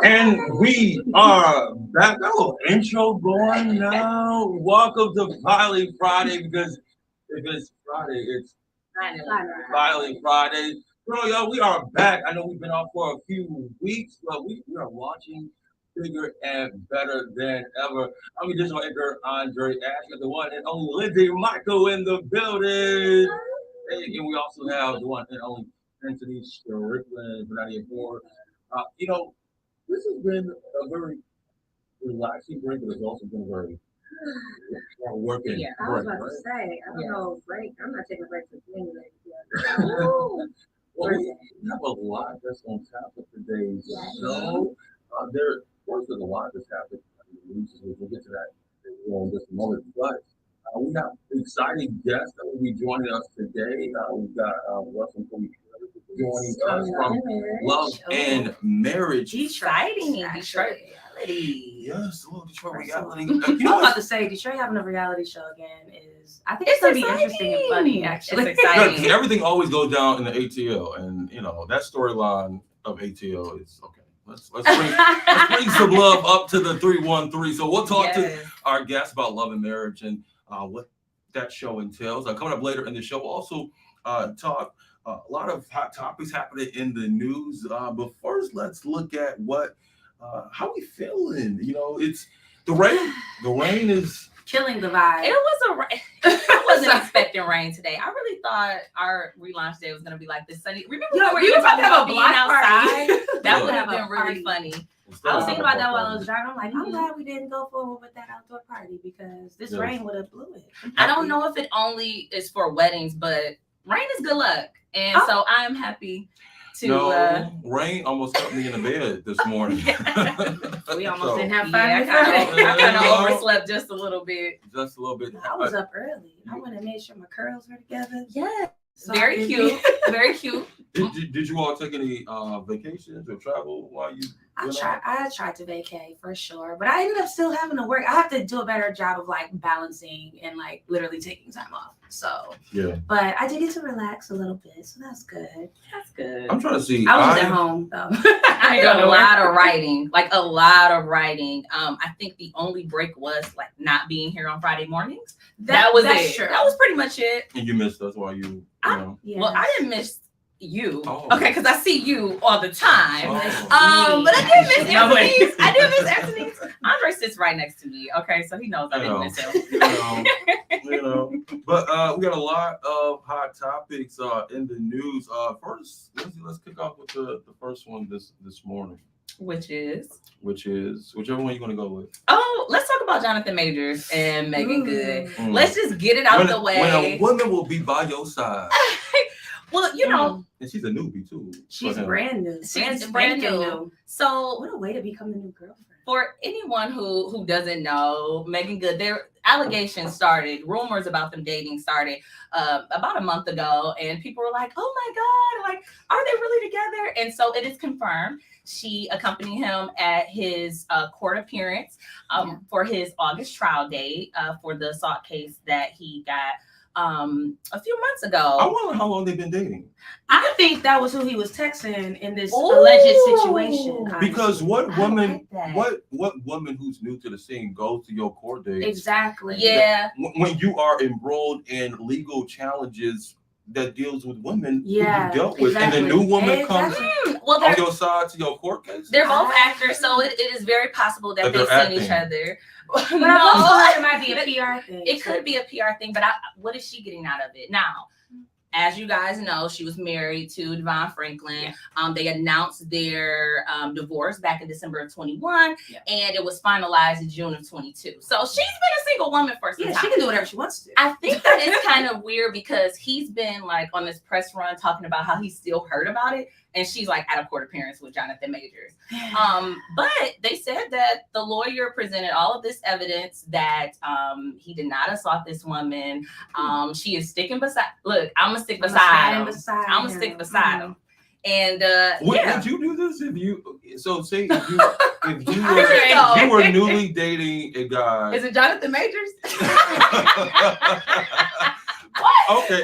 And we are back. Oh, intro going now. Welcome to Finally Friday because if it's Friday, it's Finally Friday. So, y'all, we are back. I know we've been off for a few weeks, but we are watching bigger and better than ever. I'm your digital anchor, Andre Ash, the one and only Lynzee Mychael in the building. And we also have the one and only Antonice Jalene, but not here for. This has been a very relaxing break, but it's also been very working. Yeah, I was break, about to right? say, I don't know, break. I'm not taking a break since anyway. Well, we have a lot that's on tap of today's show. There's a lot that's happened. We'll get to that in just a moment. But we have exciting guests that will be joining us today. We've got Russell joining us from Love and Marriage. Exciting, Detroit reality. Yes, a little Detroit reality. I was about to say, Detroit having a reality show again I think it's going to be interesting and funny, actually. It's exciting. Everything always goes down in the ATL, and that storyline of ATL is okay. Let's bring some love up to the 313. So we'll talk to our guests about love and marriage and what that show entails. Coming up later in the show, we'll also talk a lot of hot topics happening in the news. But first, let's look at how we feeling. It's the rain. The rain is killing the vibe. It was I wasn't expecting rain today. I really thought our relaunch day was gonna be like this sunny. Remember we were talking about being outside? That would have been really funny. I was thinking about that while I was driving. I'm like, I'm glad we didn't go forward with that outdoor party because this rain would have blew it. I don't know if it only is for weddings, but rain is good luck, and so I am happy. Rain almost cut me in the bed this morning. We almost didn't have fun. I kind of overslept just a little bit. Just a little bit. I was up early. I went and made sure my curls were together. Yeah. Very cute. Very cute. Did you all take any vacations or travel while you? I tried to vacay for sure, but I ended up still having to work. I have to do a better job of balancing and literally taking time off. So yeah, but I did get to relax a little bit, so that's good. That's good. I'm trying to see. I was at home though. I did a lot of writing, a lot of writing. I think the only break was not being here on Friday mornings. That was it. True. That was pretty much it. And you missed us while you know. Well, I didn't miss you. Okay, because I see you all the time. But I did miss Antonice. I did miss Antonice. Andre sits right next to me. Okay, so he knows I didn't miss him. But we got a lot of hot topics in the news. First, let's kick off with the first one this morning. Which is whichever one you're gonna go with. Oh, let's talk about Jonathan Majors and Megan Good. Let's just get it out the way. When a woman will be by your side. Well, and she's a newbie too. She's brand new. She's brand new. So what a way to become the new girlfriend. For anyone who doesn't know, Megan Good, their allegations started, rumors about them dating started about a month ago, and people were like, "Oh my God, are they really together?" And so it is confirmed. She accompanied him at his court appearance for his August trial date for the assault case that he got a few months ago. I wonder how long they've been dating. I think that was who he was texting in this alleged situation. Because what woman who's new to the scene goes to your court date? Exactly. Yeah. When you are embroiled in legal challenges that deals with women who you dealt with, and the new woman comes on your side to your court case. They're both actors, so it is very possible that they've seen each other. But it might be a PR thing. It could be a PR thing, but what is she getting out of it? Now, as you guys know, she was married to Devon Franklin. They announced their divorce back in December of 21, and it was finalized in June of 22. So she's been a single woman for some time. She can do whatever she wants to do. I think that is kind of weird because he's been on this press run talking about how he's still hurt about it. And she's at a court appearance with Jonathan Majors. But they said that the lawyer presented all of this evidence that he did not assault this woman. She is sticking beside. Look, I'm gonna stick beside him. I'm gonna stick beside him. And would you do this if you? So say if you were newly dating a guy. Is it Jonathan Majors? What? Okay.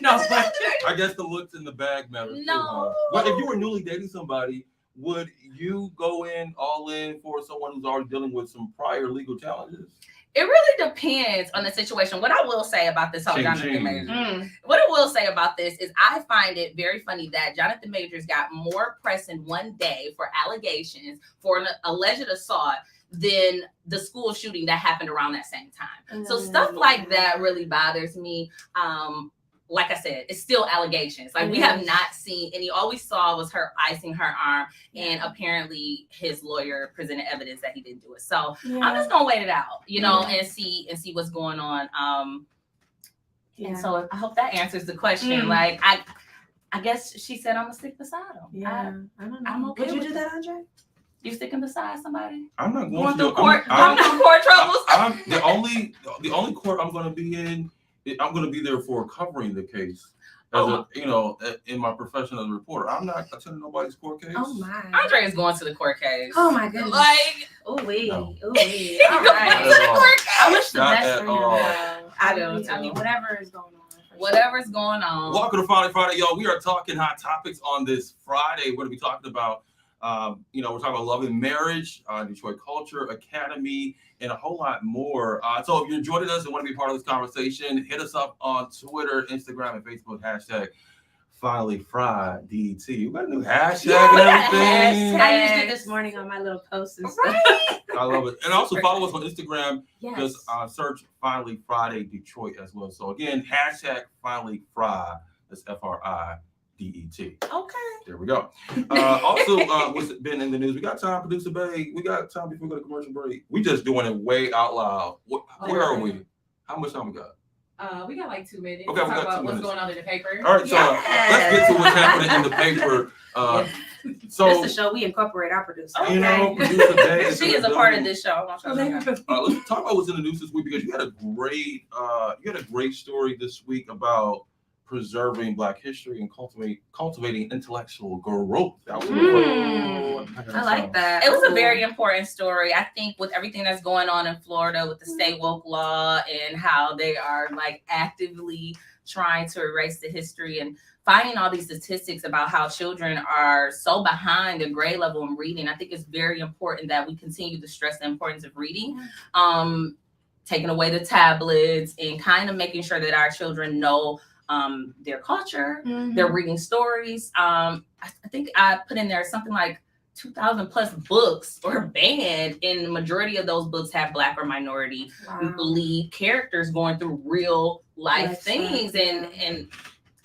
No, I guess the looks in the bag matter. No. But if you were newly dating somebody, would you go in all in for someone who's already dealing with some prior legal challenges? It really depends on the situation. What I will say about this whole Jonathan Majors, what I will say about this is I find it very funny that Jonathan Majors got more press in one day for allegations for an alleged assault than the school shooting that happened around that same time. So stuff like that really bothers me. Like I said, it's still allegations. Like we have not seen any. All we saw was her icing her arm, and apparently his lawyer presented evidence that he didn't do it. So I'm just gonna wait it out, you know, and see what's going on. And so I hope that answers the question. Like I guess she said I'm gonna stick beside him. Yeah, I don't know. I'm okay. Would you do that, Andre? You sticking beside somebody? I'm not going through court. I'm through court troubles. I'm the only court I'm going to be in. I'm going to be there for covering the case. As in my profession as a reporter, I'm not attending nobody's court case. Oh my! Andre is going to the court case. Oh my goodness! Like, ooh wee. All right. I wish the best for him. I do. I mean, whatever is going on. Whatever's going on. Welcome to Friday, y'all. We are talking hot topics on this Friday. We're going to be talking about, we're talking about love and marriage, Detroit Culture Academy, and a whole lot more. So if you're joining us and want to be part of this conversation, hit us up on Twitter, Instagram, and Facebook, hashtag Finally Friday DT. You got a new hashtag and everything. I used it this morning on my little post and stuff. I love it. And also follow us on Instagram. Just search Finally Friday Detroit as well. So again, hashtag Finally Friday. That's FRIDET. Okay. There we go. Also, what's been in the news? We got time, producer Bay. We got time before we go to commercial break. We just doing it way out loud. Where are we? How much time we got? We got like 2 minutes. Okay, we got 2 what's minutes. going on in the paper. All right, so let's get to what's happening in the paper. So just to show we incorporate our producer. Producer Bay she is a part of this show. Let's talk about what's in the news this week, because you had a great story this week about preserving Black history and cultivating intellectual growth. That was I like that. It was a very important story. I think with everything that's going on in Florida with the state woke law and how they are like actively trying to erase the history and finding all these statistics about how children are so behind the grade level in reading, I think it's very important that we continue to stress the importance of reading. Taking away the tablets and kind of making sure that our children know their culture, they're reading stories. I think I put in there something like 2,000 plus books or banned, and the majority of those books have Black or minority lead characters going through real life things, and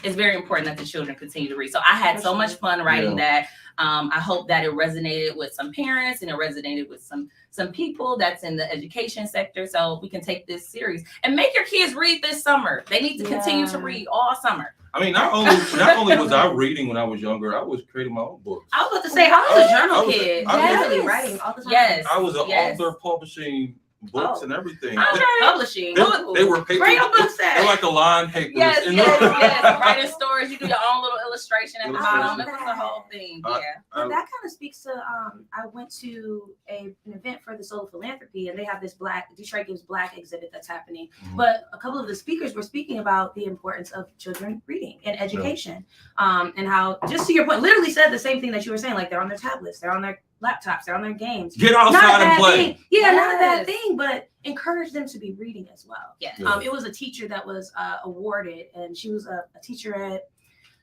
it's very important that the children continue to read. So I had so much fun writing that. I hope that it resonated with some parents and it resonated with some people that's in the education sector, so we can take this serious and make your kids read this summer. They need to continue to read all summer. I mean, not only was I reading when I was younger, I was creating my own books. I was about to say, I was a journal kid. I was writing all the time. Yes. I was an author publishing books and everything. Publishing. They were paper. They're like the line papers. Yes. Writing stories. You do your own little illustration at the bottom. It was the whole thing. But that kind of speaks to. I went to an event for the Soul of Philanthropy, and they have this Detroit Gives Black exhibit that's happening. But a couple of the speakers were speaking about the importance of children reading and education, and how, just to your point, literally said the same thing that you were saying. Like, they're on their tablets, they're on their laptops, they're on their games. Get outside and play. Not a bad thing, but encourage them to be reading as well. It was a teacher that was awarded, and she was a teacher at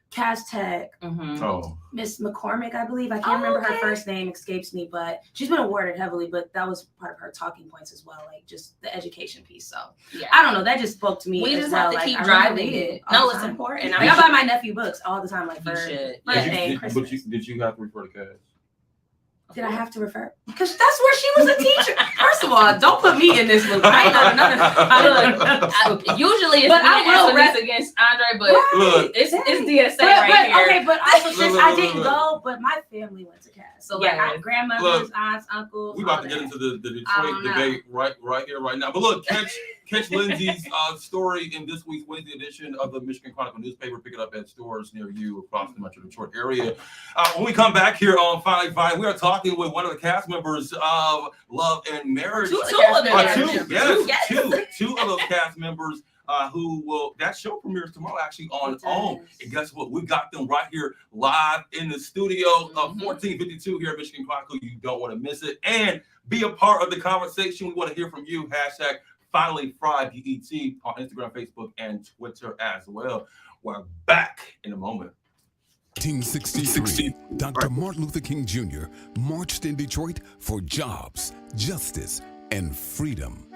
Cas Tech. Miss McCormick, I believe. I can't remember her first name, escapes me, but she's been awarded heavily, but that was part of her talking points as well, like just the education piece. So I don't know, that just spoke to me. We as just well. have to keep driving it. No, it's important. I buy my nephew books all the time, like for Christmas. Did you have to refer to Cas? Did I have to refer? Because that's where she was a teacher. First of all, don't put me in this loop. I ain't know usually it's Antonice against Andre, but it's DSA right here. Okay, but also since I didn't go, but my family went to Cas. So like grandmothers, aunts, uncles. We about to get into the Detroit debate right here, right now. But look, catch Lynzee's story in this week's Wednesday edition of the Michigan Chronicle newspaper. Pick it up at stores near you across the Metro Detroit area. When we come back here on Finally Fine, we are talking with one of the cast members of Love and Marriage. Two of those cast members that show premieres tomorrow actually on OWN. And guess what? We got them right here live in the studio of 1452 here at Michigan Chronicle. You don't want to miss it. And be a part of the conversation. We want to hear from you. Hashtag Finally Fried BET on Instagram, Facebook, and Twitter as well. We're back in a moment. 1963, Dr. Martin Luther King Jr. marched in Detroit for jobs, justice, and freedom.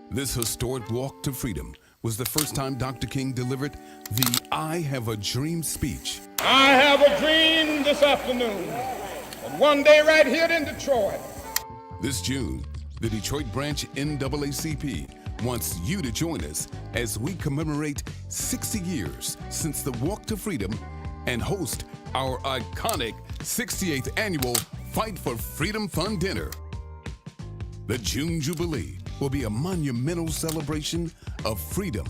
This historic walk to freedom was the first time Dr. King delivered the I Have a Dream speech. I have a dream this afternoon, and one day right here in Detroit. This June, the Detroit branch NAACP wants you to join us as we commemorate 60 years since the walk to freedom and host our iconic 68th annual Fight for Freedom Fun Dinner. The June Jubilee will be a monumental celebration of freedom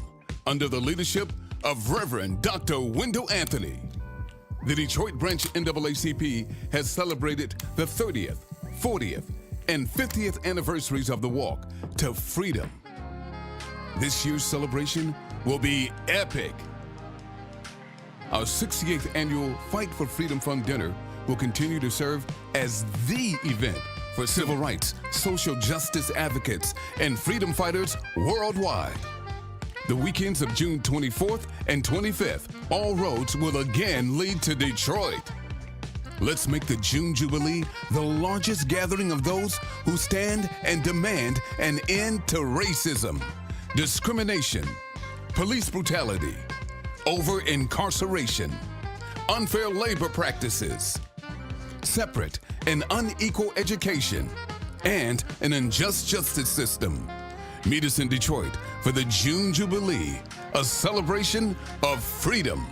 under the leadership of Reverend Dr. Wendell Anthony. The Detroit branch NAACP has celebrated the 30th, 40th, and 50th anniversaries of the walk to freedom. This year's celebration will be epic. Our 68th annual Fight for Freedom Fun Dinner will continue to serve as the event for civil rights, social justice advocates, and freedom fighters worldwide. The weekends of June 24th and 25th, all roads will again lead to Detroit. Let's make the June Jubilee the largest gathering of those who stand and demand an end to racism, discrimination, police brutality, over-incarceration, unfair labor practices, separate and unequal education, and an unjust justice system. Meet us in Detroit for the June Jubilee, a celebration of freedom.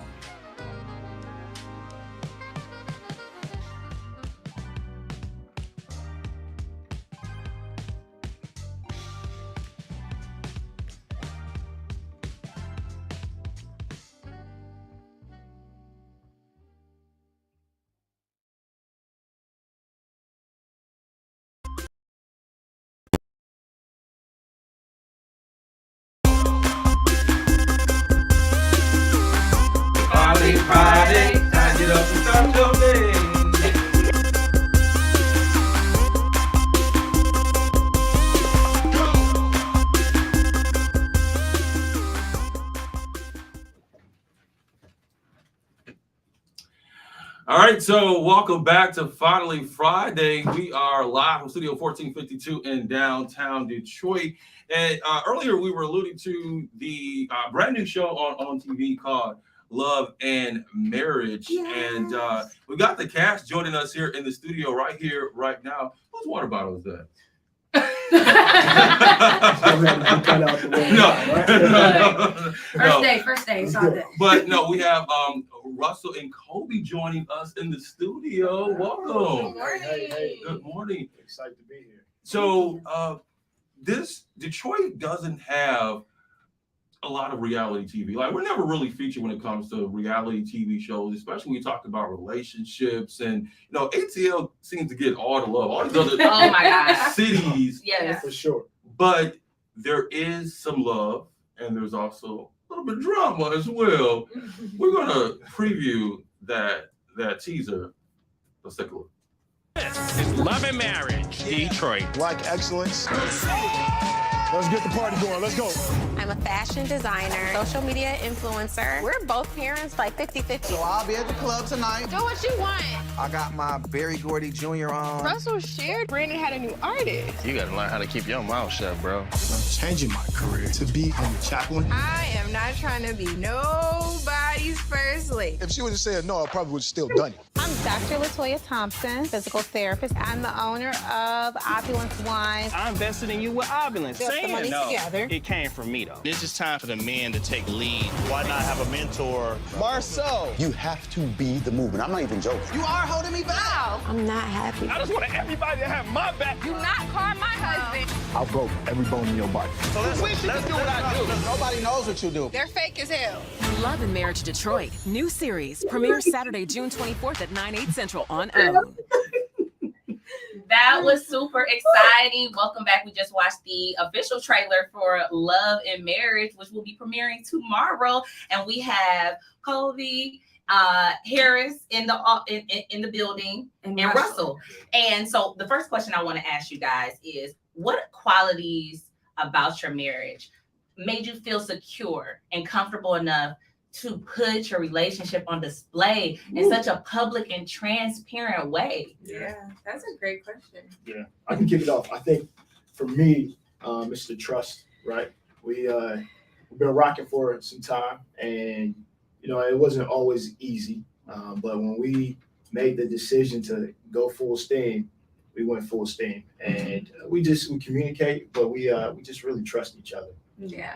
Friday, I get up and start your day. All right, so welcome back to Finally Friday. We are live from Studio 1452 in downtown Detroit. And earlier we were alluding to the brand new show on TV called Love and Marriage. Yes. And we got the cast joining us here in the studio right here, right now. Whose water bottle is that? First day. It's all good. But no, we have Russell and Kobe joining us in the studio. Welcome. Good morning. Hey. Good morning. Excited to be here. So this Detroit doesn't have a lot of reality TV. Like, we're never really featured when it comes to reality TV shows, especially when we talk about relationships. And ATL seems to get all the love. All these other cities, For sure. But there is some love, and there's also a little bit of drama as well. We're gonna preview that teaser. Let's take a look. This is Love and Marriage, Detroit. Black excellence. Let's get the party going. Let's go. I'm a fashion designer, social media influencer. We're both parents, like 50-50. So I'll be at the club tonight. Do what you want. I got my Berry Gordy Jr. on. Russell shared Brandon had a new artist. You gotta learn how to keep your mouth shut, bro. I'm changing my career to be a chaplain. I am not trying to be nobody's first lady. If she would have said no, I probably would have still done it. I'm Dr. LaToya Thompson, physical therapist. I'm the owner of Opulence Wines. I invested in you with Opulence. Built the money together. It came from me, though. It's just time for the men to take lead. Why not have a mentor? Marceau. You have to be the movement. I'm not even joking. You are holding me back. Wow. I'm not happy. I just want everybody to have my back. Do not call my husband. I broke every bone in your body. So let's do what I do. Nobody knows what you do. They're fake as hell. Love and Marriage Detroit. New series. Premieres Saturday, June 24th at 9/8 Central on OWN. That was super exciting. Welcome back. We just watched the official trailer for Love and Marriage, which will be premiering tomorrow. And we have Colby Harris in the building and Russell. And so the first question I want to ask you guys is, what qualities about your marriage made you feel secure and comfortable enough to put your relationship on display in such a public and transparent way? Yeah, that's a great question. Yeah, I can kick it off. I think for me, it's the trust, right? We've been rocking for some time, and it wasn't always easy. But when we made the decision to go full steam, we went full steam, and we communicate, but we just really trust each other. Yeah.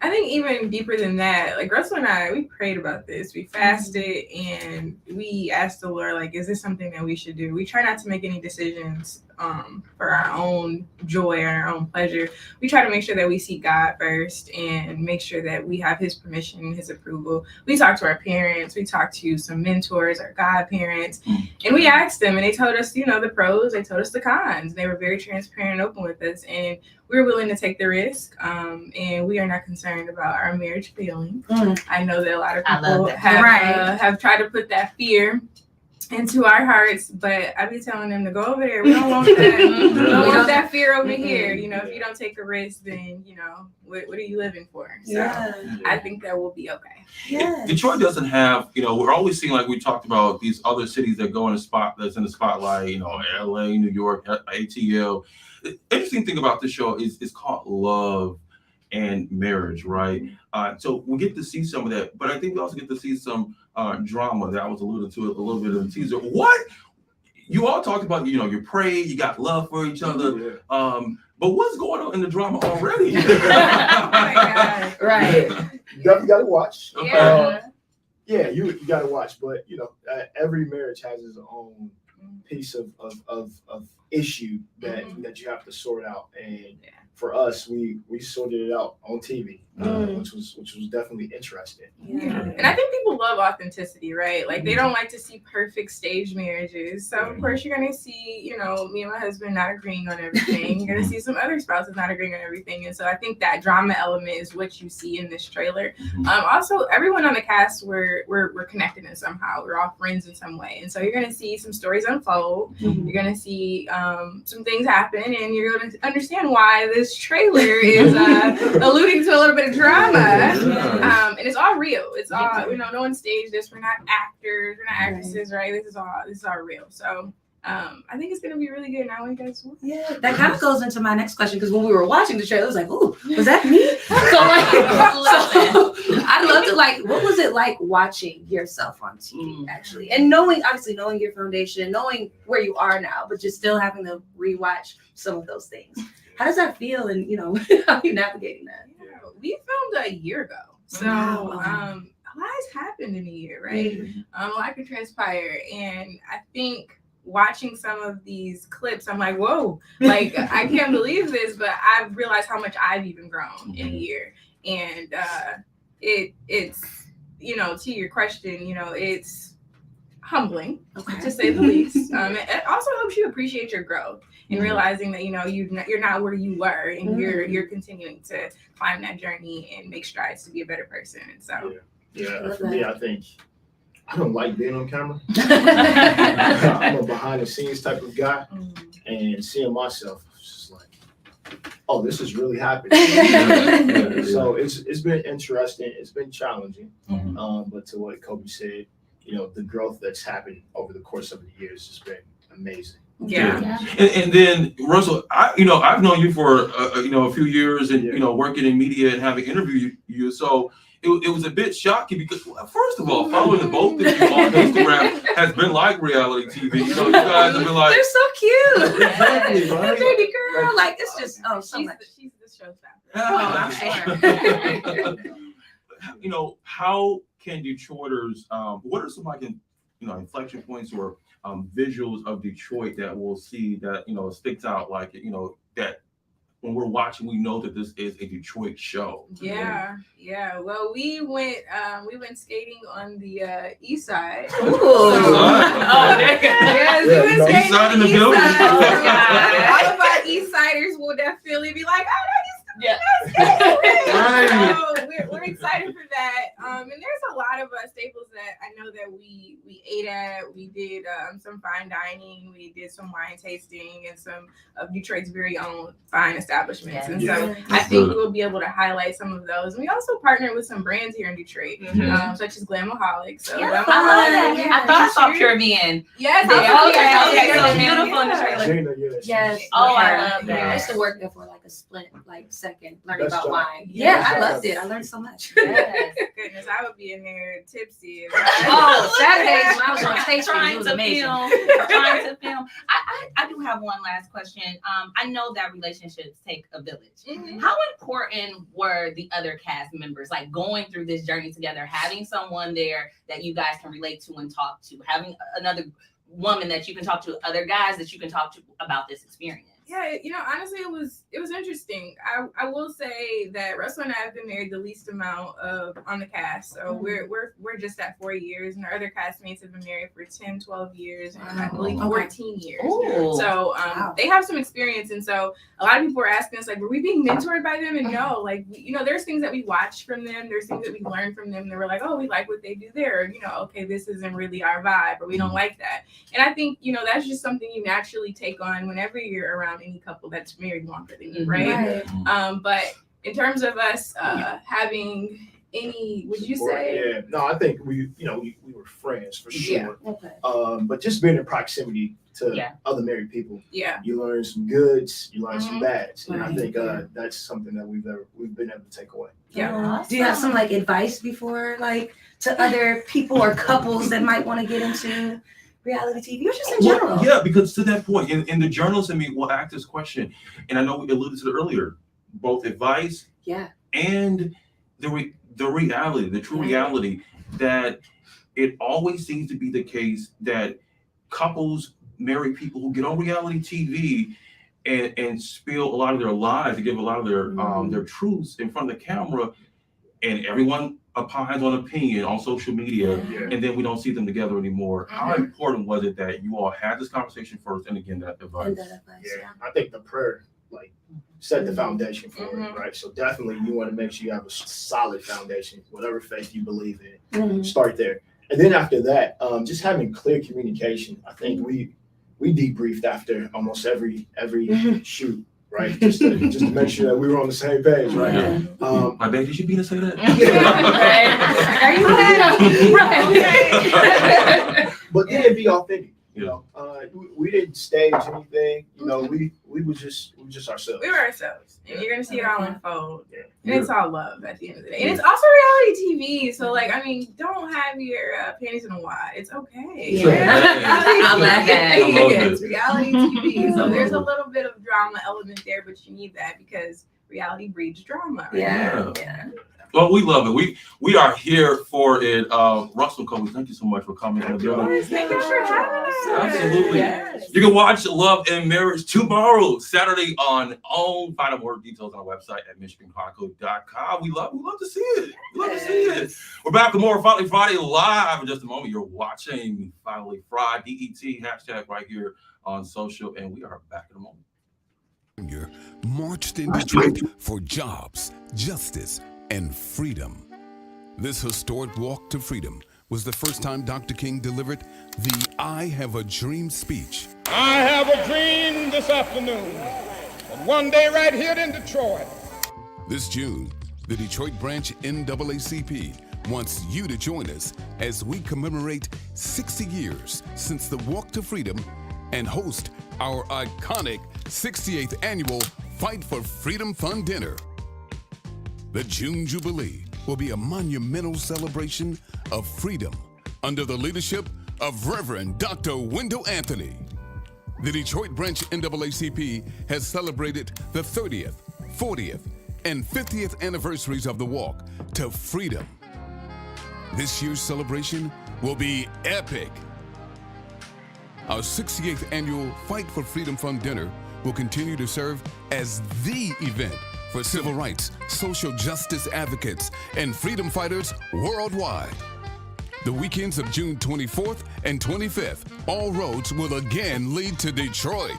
I think even deeper than that, like Russell and I, we prayed about this. We fasted and we asked the Lord, like, is this something that we should do? We try not to make any decisions for our own joy or our own pleasure. We try to make sure that we seek God first and make sure that we have his permission, his approval. We talked to our parents, we talked to some mentors, our godparents, and we asked them, and they told us, the pros, they told us the cons. They were very transparent and open with us, and we were willing to take the risk, and we are not concerned about our marriage failing. I know that a lot of people have tried to put that fear into our hearts, but I be telling them to go over there. We don't want that. We don't want that fear over here. If you don't take a risk, then what are you living for? So I think that will be okay. Yes. Detroit doesn't have, we're always seeing, like we talked about, these other cities that go in that's in the spotlight. LA, New York, ATL. The interesting thing about this show is it's called Love and Marriage, right? So we get to see some of that, but I think we also get to see some drama that I was alluding to a little bit in the teaser. What you all talked about, you pray, you got love for each other, but what's going on in the drama already? Oh my God. Right. You definitely got to watch. Yeah. You got to watch, but every marriage has its own piece of issue that you have to sort out, and for us, we sorted it out on TV, which was definitely interesting. And I think people love authenticity, right? Like they don't like to see perfect staged marriages. So of course you're gonna see, me and my husband not agreeing on everything. You're gonna see some other spouses not agreeing on everything. And so I think that drama element is what you see in this trailer. Also, everyone on the cast we're connected in somehow. We're all friends in some way. And so you're gonna see some stories unfold. You're gonna see some things happen, and you're gonna understand why this trailer is alluding to a little bit of drama, and it's all real. It's all no one staged this. We're not actors, we're not actresses, right? This is all real. So I think it's gonna be really good. Now you guys want. Yeah, that kind of goes into my next question, because when we were watching the trailer, I was like, "Ooh, was that me?" So I'd love to what was it like watching yourself on TV actually, and knowing your foundation, knowing where you are now, but just still having to rewatch some of those things. How does that feel? And how are you navigating that? We filmed a year ago, so a lot has happened in a year, right? A lot can transpire, and I think watching some of these clips, I'm like, whoa, like I can't believe this, but I've realized how much I've even grown in a year, and it's to your question, it's humbling to say the least. It also helps you appreciate your growth and realizing that you're not where you were, and you're continuing to climb that journey and make strides to be a better person. And so for me, I think I don't like being on camera. I'm a behind the scenes type of guy, and seeing myself, it's just like, oh, this is really happening. So it's been interesting. It's been challenging, but to what Kobe said, the growth that's happened over the course of the years has been amazing. Yeah. And then Russell, I've known you for a few years, and working in media and having interviewed you, so it was a bit shocking because, first of all, following the both of you on Instagram has been like reality TV. You guys have been like, they're so cute. Exactly, right? Baby girl, it's just so much. She's the showstopper. I'm sure. How can Detroiters? What are some inflection points or visuals of Detroit that we'll see that sticks out, that when we're watching, we know that this is a Detroit show. Yeah. Well, we went skating on the east side. Ooh. Yes, we went skating East side on the in the east building. side. All of our east siders will definitely be like, oh, that used to be So we're excited for that. And there's a lot of staples that I know that we ate at. We did some fine dining. We did some wine tasting and some of Detroit's very own fine establishments. And so I think we'll be able to highlight some of those. And we also partnered with some brands here in Detroit, such as Glamaholic. So I love that. I thought I saw Purivian. Yes. Okay. So beautiful in Detroit. Yes. Oh, I love that. I used to work there for like a split second, learning That's about right. wine. Yeah, I loved it. I learned so much. Yes. Goodness, I would be in there tipsy. Oh, Saturdays when I was on tasting, it was amazing. Trying to film. I do have one last question. I know that relationships take a village. How important were the other cast members, like going through this journey together, having someone there that you guys can relate to and talk to, having another woman that you can talk to, other guys that you can talk to about this experience? Yeah, honestly, it was interesting. I will say that Russell and I have been married the least amount on the cast. So we're just at 4 years, and our other castmates have been married for 10, 12 years, and I believe 14 years. Ooh. So they have some experience, and so a lot of people are asking us, like, were we being mentored by them? And no, like, there's things that we watch from them, there's things that we learn from them that we're like, oh, we like what they do there. Okay, this isn't really our vibe, or we don't like that. And I think that's just something you naturally take on whenever you're around any couple that's married longer than you, right? But in terms of us having any, would you say? Yeah, no, I think we were friends for sure. Yeah. Okay. But just being in proximity to other married people, you learn some goods, you learn some bads, and I think that's something that we've been able to take away. Yeah. Awesome. Do you have some like advice before, like, to other people or couples that might want to get into reality TV, or just in general? Yeah, because to that point, in the journalist in me will ask this question, and I know we alluded to it earlier, both advice and the reality, the true reality, that it always seems to be the case that couples, married people who get on reality TV and spill a lot of their lives, to give a lot of their truths in front of the camera, and everyone opines on opinion on social media, and then we don't see them together anymore. How important was it that you all had this conversation first, and again, that advice? I think the prayer set the foundation for it, right? So definitely you want to make sure you have a solid foundation, whatever faith you believe in. Start there, and then after that, just having clear communication. I think we debriefed after almost every shoot. Right, just to make sure that we were on the same page, right? My baby, you should be to say that. Are you But then be authentic. We didn't stage anything. We were just ourselves. We were ourselves, and you're gonna see it all unfold. And it's all love at the end of the day. And it's also reality TV, so don't have your panties in a wad. It's okay. I love that. It's reality TV, so there's a little bit of drama element there, but you need that because reality breeds drama. Right? Yeah. Well, we love it. We are here for it. Russell and Kobe, thank you so much for coming in the building. Thank you for having us. Absolutely. Yes. You can watch Love and Marriage tomorrow, Saturday on OWN. Find out more details on our website at MichiganChronicle.com. We love to see it. We're back with more Finally Friday live in just a moment. You're watching Finally Friday, DET hashtag right here on social, and we are back in a moment. Marched in Detroit for jobs, justice, and freedom. This historic walk to freedom was the first time Dr. King delivered the I Have a Dream speech. I have a dream this afternoon, and one day right here in Detroit. This June, the Detroit branch NAACP wants you to join us as we commemorate 60 years since the walk to freedom and host our iconic 68th annual Fight for Freedom Fun Dinner. The June Jubilee will be a monumental celebration of freedom under the leadership of Reverend Dr. Wendell Anthony. The Detroit branch NAACP has celebrated the 30th, 40th, and 50th anniversaries of the walk to freedom. This year's celebration will be epic. Our 68th annual Fight for Freedom Fun Dinner will continue to serve as the event for civil rights, social justice advocates, and freedom fighters worldwide. The weekends of June 24th and 25th, all roads will again lead to Detroit.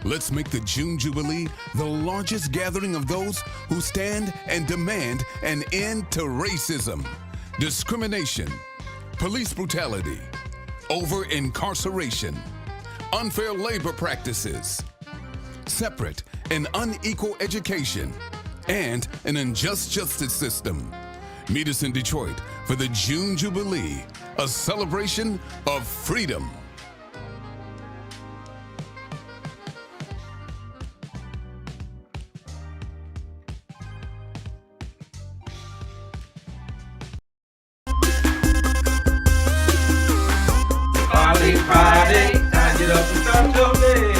Let's make the June Jubilee the largest gathering of those who stand and demand an end to racism, discrimination, police brutality, over-incarceration, unfair labor practices, separate and unequal education, and an unjust justice system. Meet us in Detroit for the June Jubilee, a celebration of freedom. Friday, I get up and start your day.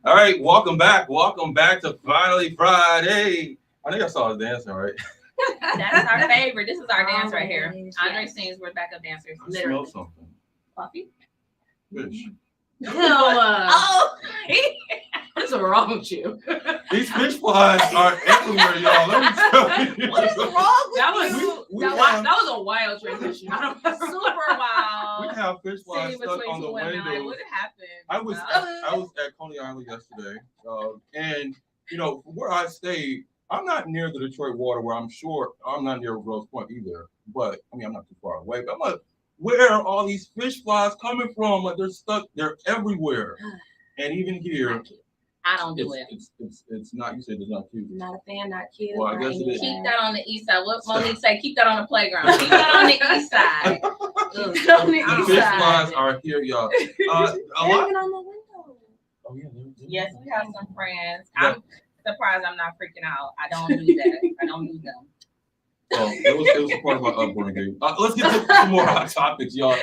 All right, welcome back. Welcome back to Finally Friday. I think I saw us dancing, right? That's our favorite. This is our dance right here. Andre sings, we're backup dancers. I smell something. Coffee? Fish. Oh, what's wrong with you? These fish flies are everywhere, y'all. Let me tell you. what is wrong with That was you? that was a wild transition. Super wild. We have fish flies stuck on the windows. Like, what happened? I was at Coney Island yesterday, and you know where I stay, I'm not near the Detroit water, where I'm sure I'm not near Grosse Pointe either. But I mean, I'm not too far away. But I'm like, where are all these fish flies coming from? Like they're stuck. They're everywhere, and even here. I don't do it. It's not. You said it's not cute. Not a fan, not cute. Well, I guess it is. Keep that on the east side. What Monique say? Keep that on the playground. Keep that on the east side. Keep that on the east Fish side. flies are here, y'all. A lot. Even on the window. Oh yeah. Yes, we have some friends. I'm surprised I'm not freaking out. I don't do that. I don't do them. Well, it was a part of my upbringing. Let's get to some more hot topics, y'all.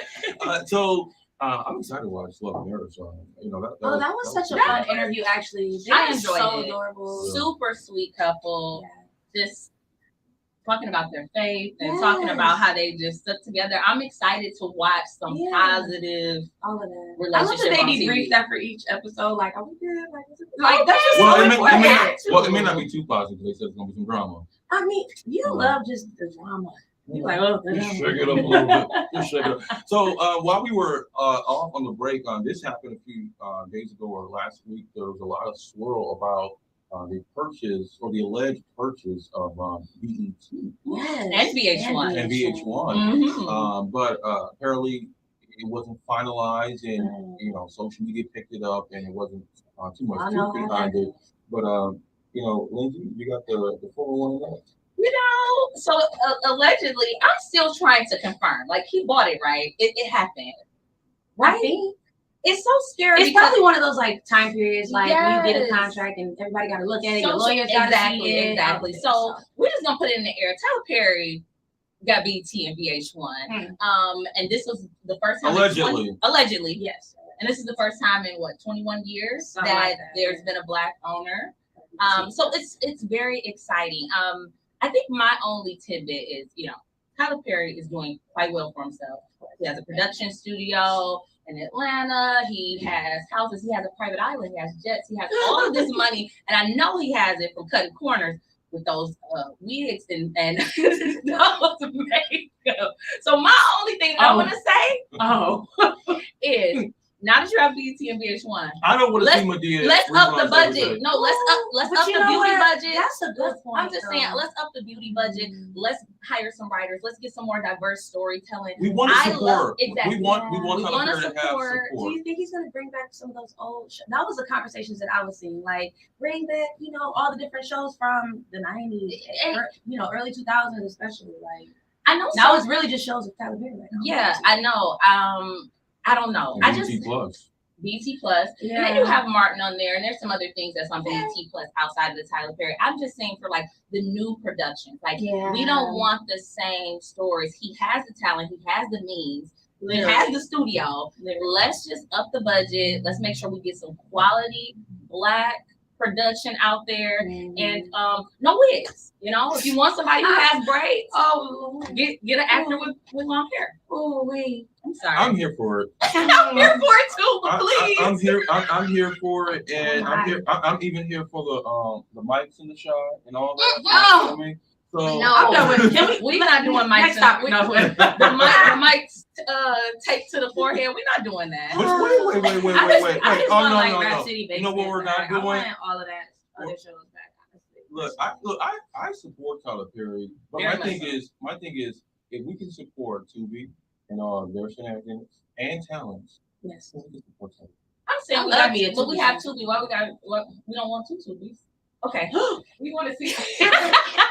I'm excited to watch Love and Marriage. You know that was such a fun interview. Actually, I enjoyed so it. Adorable. Super sweet couple. Yeah. Just talking about their faith and talking about how they just stuck together. I'm excited to watch some positive all of that. relationship. I love that they debrief that for each episode. Like, are we good? Like that's just well, so important. It may not be too positive. They said it's gonna be some drama. I mean, you love just the drama. You're like, oh, just shake it up a little bit. Just shake it up. So while we were off on the break, this happened a few days ago or last week. There was a lot of swirl about the purchase or the alleged purchase of BET. Yes. And VH1. And VH1. Mm-hmm. But apparently it wasn't finalized, and you know, social media picked it up, and it wasn't too much truth behind it. But you know, Lynzee, you got the full one of that. You know, so allegedly, I'm still trying to confirm. Like, he bought it, right? It happened, right? It's so scary. It's probably one of those like time periods, like when you get a contract and everybody got to look at it. Your lawyers got to see it. Exactly. So we're just gonna put it in the air. Tyler Perry got BT and VH1, and this was the first time. Allegedly, yes. And this is the first time in 21 years that there's been a Black owner. So it's very exciting. I think my only tidbit is, you know, Tyler Perry is doing quite well for himself. He has a production studio in Atlanta. He has houses. He has a private island. He has jets. He has all of this money. And I know he has it from cutting corners with those wigs and those makeup. So my only thing that I want to say is, now that you have BET and VH1, I don't want to see Madea. Let's up the budget. No, let's up the beauty budget. That's a good point. I'm just saying, let's up the beauty budget. Let's hire some writers. Let's get some more diverse storytelling. We want to support. Exactly. We want to have support. Do you think he's going to bring back some of those old shows? That was the conversations that I was seeing. Like, bring back, you know, all the different shows from the 90s, you know, early 2000s, especially. Like, I know now it's really just shows of Tyler Perry right now. Yeah, I know. I don't know. BT Plus. BT Plus. Yeah. And then you have Martin on there, and there's some other things that's on BT Plus outside of the Tyler Perry. I'm just saying for like the new productions. Like, we don't want the same stories. He has the talent. He has the means. He has the studio. Let's just up the budget. Let's make sure we get some quality Black production out there, and no wigs. You know, if you want somebody who has braids, get an actor with long hair. Oh wait, I'm sorry. I'm here for it. I'm here for it too, but please. I'm here for it, and I'm even here for the mics in the shot and all that. You know what I mean? So we're not doing mics. The mics taped to the forehead. We're not doing that. Wait. Oh no. You know what we're not doing? I want all of that other shows back. Look, I support Tyler Perry, but my thing is, if we can support Tubi and their shenanigans and talents, yes, we can support them. I'm saying we got me, but we have Tubi. Why we don't want two Tubis? Okay, we want to see.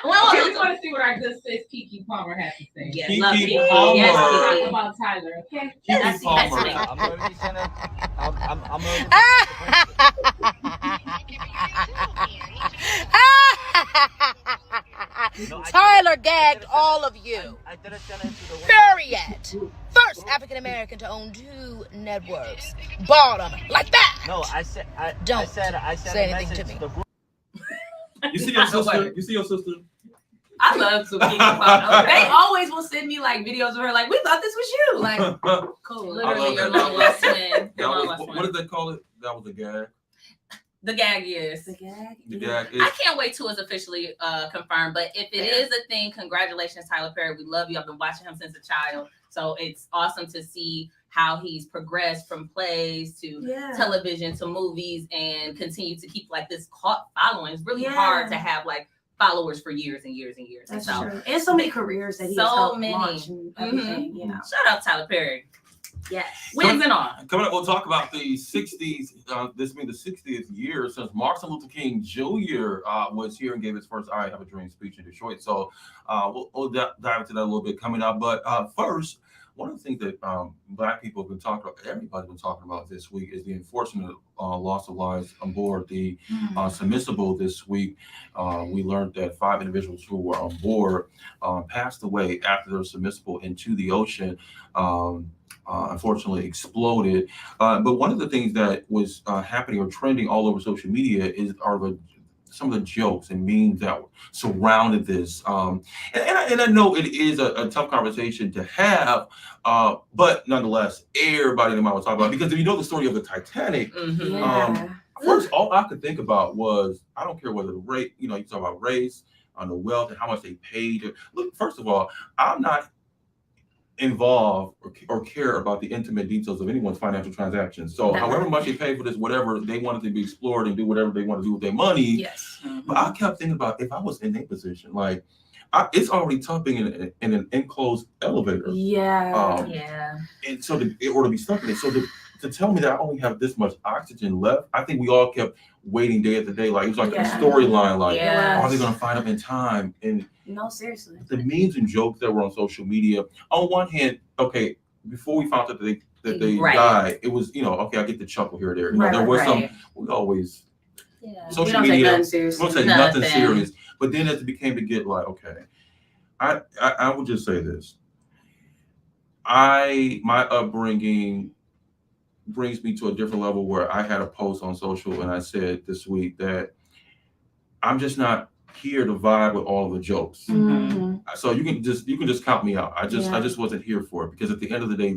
We want to see what our good sis Kiki Palmer has to say. Yes, Kiki Palmer. Yes, talk about Tyler. Okay. Kiki Palmer. Tyler gagged all of you. Period. First African American to own 2 networks. Bottom like that. No, I said say anything to me. You see your sister? I love Kiki Palmer. They always will send me like videos of her, like, we thought this was you. Like, cool. Literally your long lost twin. What did they call it? That was a gag. The gag is. The gag is. I can't wait till it's officially confirmed. But if it is a thing, congratulations, Tyler Perry. We love you. I've been watching him since a child. So it's awesome to see how he's progressed from plays to television to movies and continue to keep like this cult following. It's really hard to have like followers for years and years and years. That's true. And so many careers that he has helped launch and everything. You know. Shout out Tyler Perry. Yes. Wigs and all. Coming up, we'll talk about the 60s. This being the 60th year since Martin Luther King Jr. Was here and gave his first I Have a Dream speech in Detroit. So we'll dive into that a little bit coming up. But first, one of the things that Black people have been talking about, everybody's been talking about this week, is the unfortunate loss of lives on board the submersible this week. We learned that 5 individuals who were on board passed away after their submersible into the ocean. Unfortunately exploded. But one of the things that was happening or trending all over social media are some of the jokes and memes that surrounded this. And I know it is a tough conversation to have, but nonetheless, everybody might want to talk about it, because if you know the story of the Titanic, first, all I could think about was, I don't care whether the rate, you talk about race, the wealth, and how much they paid. Look, first of all, I'm not involved or care about the intimate details of anyone's financial transactions. So however much they pay for this, whatever they wanted to be explored and do whatever they want to do with their money. Yes. But I kept thinking about, if I was in their position, like it's already tough being in an enclosed elevator. And so to be stuck in it. So to tell me that I only have this much oxygen left, I think we all kept waiting day after day. Like it was like a storyline. Like, are they going to find them in time? And no, seriously. The memes and jokes that were on social media. On one hand, okay, before we found out that they died, it was, okay, I get the chuckle here or there. There was some. We always social media. We don't say nothing serious. But then as it became to get like, okay, I would just say this. My upbringing brings me to a different level where I had a post on social and I said this week that I'm just not here to vibe with all the jokes. So you can just count me out. I just wasn't here for it, because at the end of the day,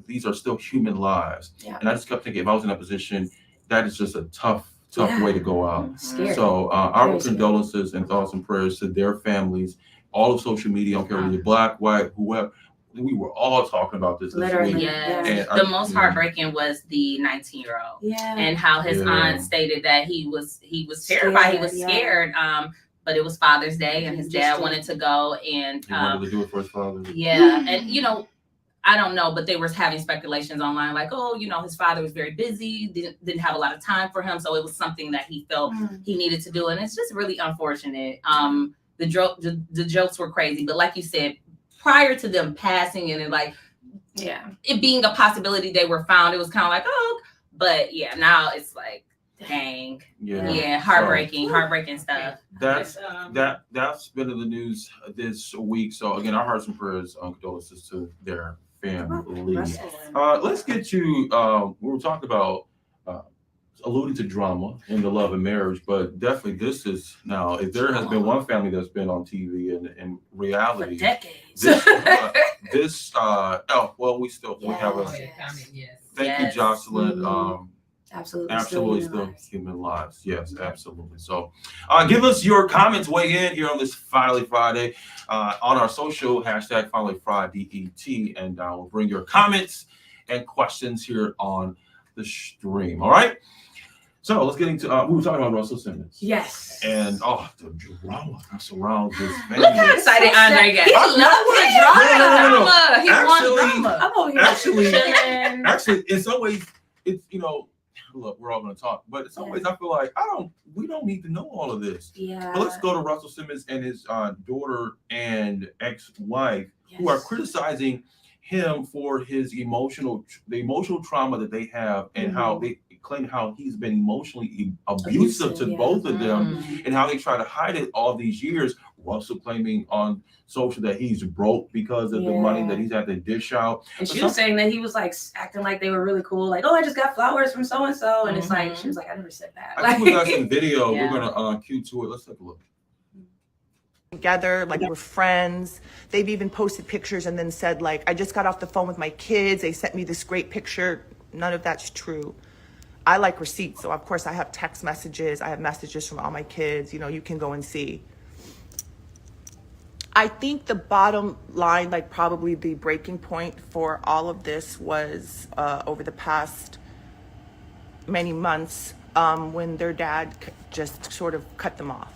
these are still human lives. And I just kept thinking, if I was in that position, that is just a tough way to go out. Scary. So our condolences and thoughts and prayers to their families. All of social media, I don't care whether you're Black, white, whoever. We were all talking about this week. Yes. The most heartbreaking was the 19-year-old. And how his aunt stated that he was terrified, he was scared. But it was Father's Day and his dad wanted to go, and he wanted to do it for his father. And I don't know, but they were having speculations online like, his father was very busy, didn't have a lot of time for him, so it was something that he felt he needed to do, and it's just really unfortunate. The jokes were crazy, but like you said, prior to them passing and it being a possibility they were found, it was kind of like, but now it's like, dang, heartbreaking stuff. That's been in the news this week. So again, our hearts and prayers, condolences to their family. Let's get to we were talking about alluding to drama in the love and marriage, but definitely this is now. If there has been one family that's been on TV and reality for decades, this we have a. Thank you, Jocelyn. Absolutely still human lives. Yes, absolutely. So give us your comments, weigh in here on this Finally Friday on our social hashtag Finally Friday DET, and we'll bring your comments and questions here on the stream. All right. So let's get into we were talking about Russell Simmons. Yes. And the drama that surrounds this family. Look how excited Andre got. He loves drama. I'm over here Actually, in some ways, it's look, we're all going to talk, but in some ways, I feel like we don't need to know all of this. Yeah. But let's go to Russell Simmons and his daughter and ex-wife, who are criticizing him for his the emotional trauma that they have, and how they claim how he's been emotionally abusive to both of them, and how they try to hide it all these years. Russell claiming on social that he's broke because of the money that he's had to dish out. And she was saying that he was like acting like they were really cool, like, oh, I just got flowers from so and so, and it's like she was like, I never said that. I think we got some video. We're gonna cue to it. Let's take a look. Together, like we're friends. They've even posted pictures and then said, like, I just got off the phone with my kids. They sent me this great picture. None of that's true. I like receipts, so of course I have text messages. I have messages from all my kids. You can go and see. I think the bottom line, like probably the breaking point for all of this was over the past many months when their dad just sort of cut them off.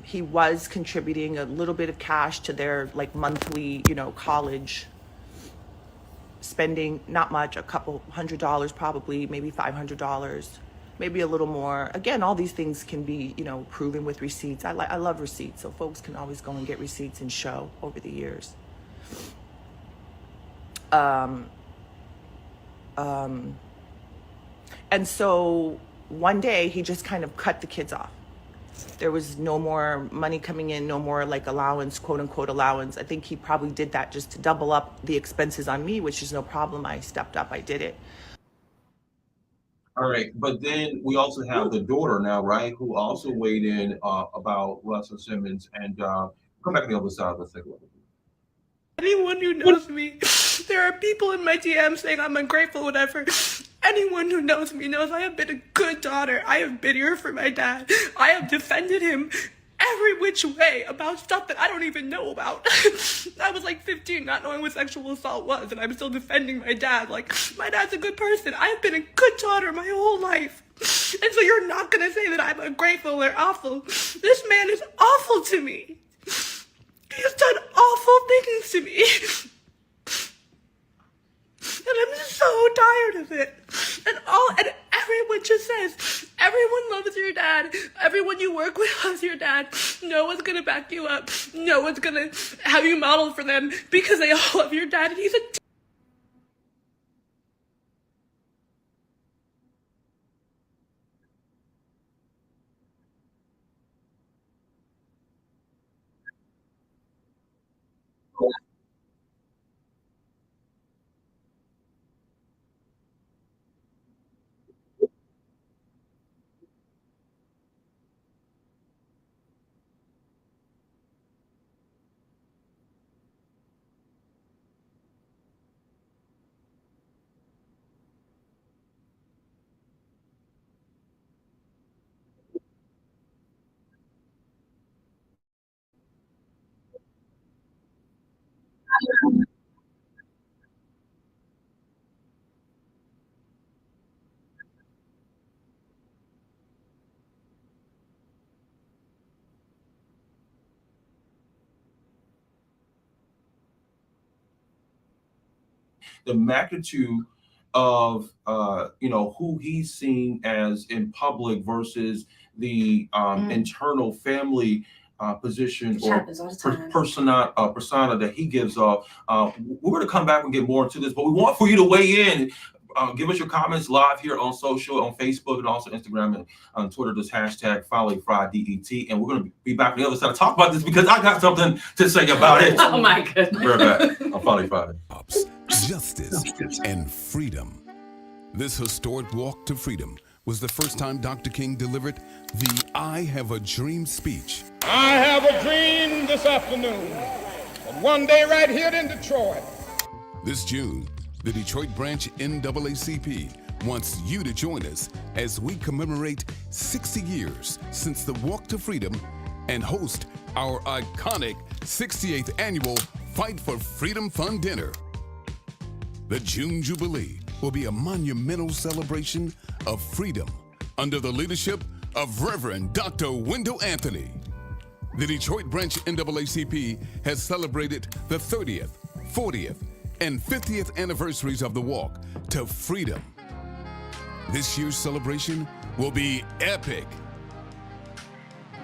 He was contributing a little bit of cash to their like monthly, college spending, not much, a couple $100 probably, maybe $500, maybe a little more. Again, all these things can be, proven with receipts. I love receipts, so folks can always go and get receipts and show over the years. And so one day he just kind of cut the kids off. There was no more money coming in, no more like allowance, quote unquote allowance. I think he probably did that just to double up the expenses on me, which is no problem. I stepped up, I did it. All right, but then we also have the daughter now, right, who also weighed in about Russell Simmons, and come back on the other side. Let's take a look. Anyone who knows me, there are people in my DM saying I'm ungrateful, whatever. Anyone who knows me knows I have been a good daughter. I have been here for my dad. I have defended him every which way about stuff that I don't even know about. I was like 15, not knowing what sexual assault was, and I'm still defending my dad. Like, my dad's a good person. I have been a good daughter my whole life. And so you're not gonna say that I'm ungrateful or awful. This man is awful to me. He has done awful things to me. And I'm so tired of it. And everyone just says, everyone loves your dad. Everyone you work with loves your dad. No one's gonna back you up. No one's gonna have you model for them because they all love your dad, and he's a the magnitude of who he's seen as in public versus the internal family position or persona that he gives off. We're going to come back and get more into this, but we want for you to weigh in. Give us your comments live here on social, on Facebook, and also Instagram and on Twitter. This hashtag Finally Friday DET, and we're going to be back on the other side to talk about this because I got something to say about it. Oh my goodness! We're back on Finally Friday. Justice and freedom. This historic walk to freedom was the first time Dr. King delivered the I Have a Dream speech. I have a dream this afternoon that one day right here in Detroit. This June, the Detroit branch NAACP wants you to join us as we commemorate 60 years since the walk to freedom and host our iconic 68th annual Fight for Freedom Fund Dinner. The June Jubilee will be a monumental celebration of freedom under the leadership of Reverend Dr. Wendell Anthony. The Detroit branch NAACP has celebrated the 30th, 40th, and 50th anniversaries of the walk to freedom. This year's celebration will be epic.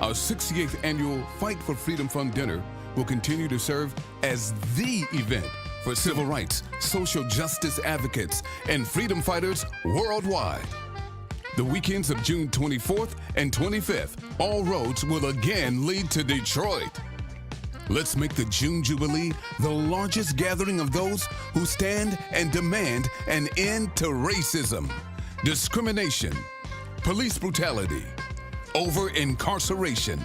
Our 68th annual Fight for Freedom Fund Dinner will continue to serve as the event for civil rights, social justice advocates, and freedom fighters worldwide. The weekends of June 24th and 25th, all roads will again lead to Detroit. Let's make the June Jubilee the largest gathering of those who stand and demand an end to racism, discrimination, police brutality, over-incarceration,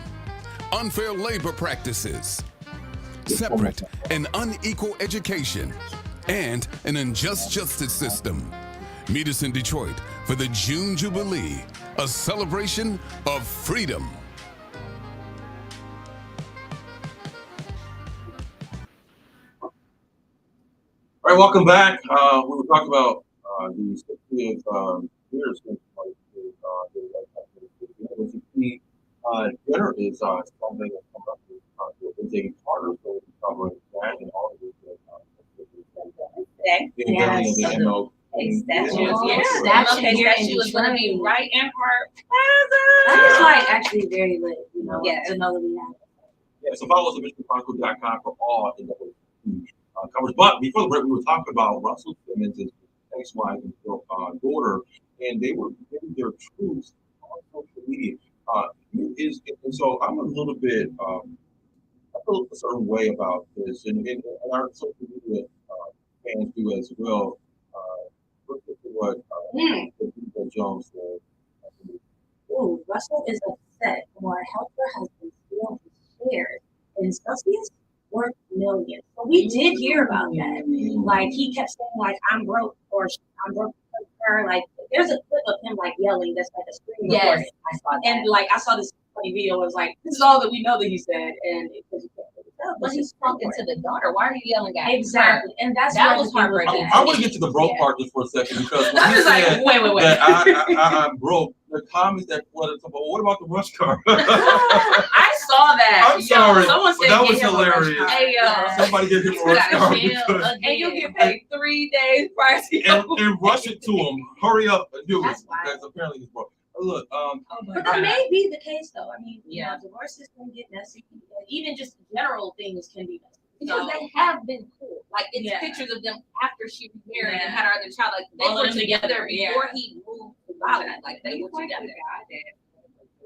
unfair labor practices, separate and unequal education, and an unjust justice system. Meet us in Detroit for the June Jubilee, a celebration of freedom. All right, welcome back. We were talking about the 60th years since the dinner is something that's coming up with Lynzee Mychael, so we'll be covering that and all of this. Statue is going to be right in her plaza. That's like actually very lit, you know, to know that we have it. Yeah, so follow us at MissionChronicle.com for all the covers. But before the break, we were talking about Russell Simmons' ex-wife and daughter, and they were giving their truths on social media. And so I'm a little bit, I feel a certain way about this, and our social media fans do as well. Look at what Jones said. Ooh, Russell is upset or helped her husband steal his shares in Celsius worth millions. So we did hear about that. Like he kept saying like I'm broke or I'm broke for her. Like there's a clip of him like yelling that's like a screen recording. I saw that. And like I saw this funny video. It was like this is all that we know that he said, and because he can't put it up. But he's talking to the daughter. Why are you yelling at her? Exactly, and that was heartbreaking. I want to get to the broke part just for a second because when I was like, wait. That I'm broke. The comments that flooded about, what about the rush car? I saw that. I'm sorry. Someone said that was hilarious. Hey, somebody get him a rush car. And you get paid 3 days prior to and rush it to him. Hurry up and do it. Because apparently he's broke. Look, but that may be the case though. I mean, you know, divorces can get messy. Even just general things can be messy. Because they have been cool. Like it's pictures of them after she remarried and had her other child. Like they were together before he moved to Bali. Like they were together.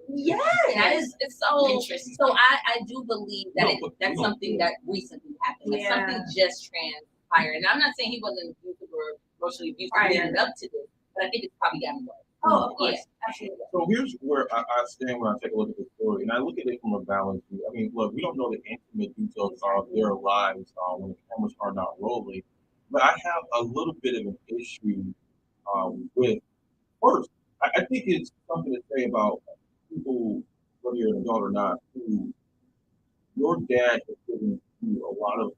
Yes, it's so interesting. So I do believe that that's something that recently happened. Like something just transpired. And I'm not saying he wasn't abusive or emotionally abusive leading up to this, but I think it's probably gotten worse. Oh, of course. Absolutely. So here's where I stand when I take a look at the story, and I look at it from a balance view. I mean, look, we don't know the intimate details of their lives when the cameras are not rolling, but I have a little bit of an issue with, first, I think it's something to say about people, whether you're an adult or not, who your dad has given you a lot of,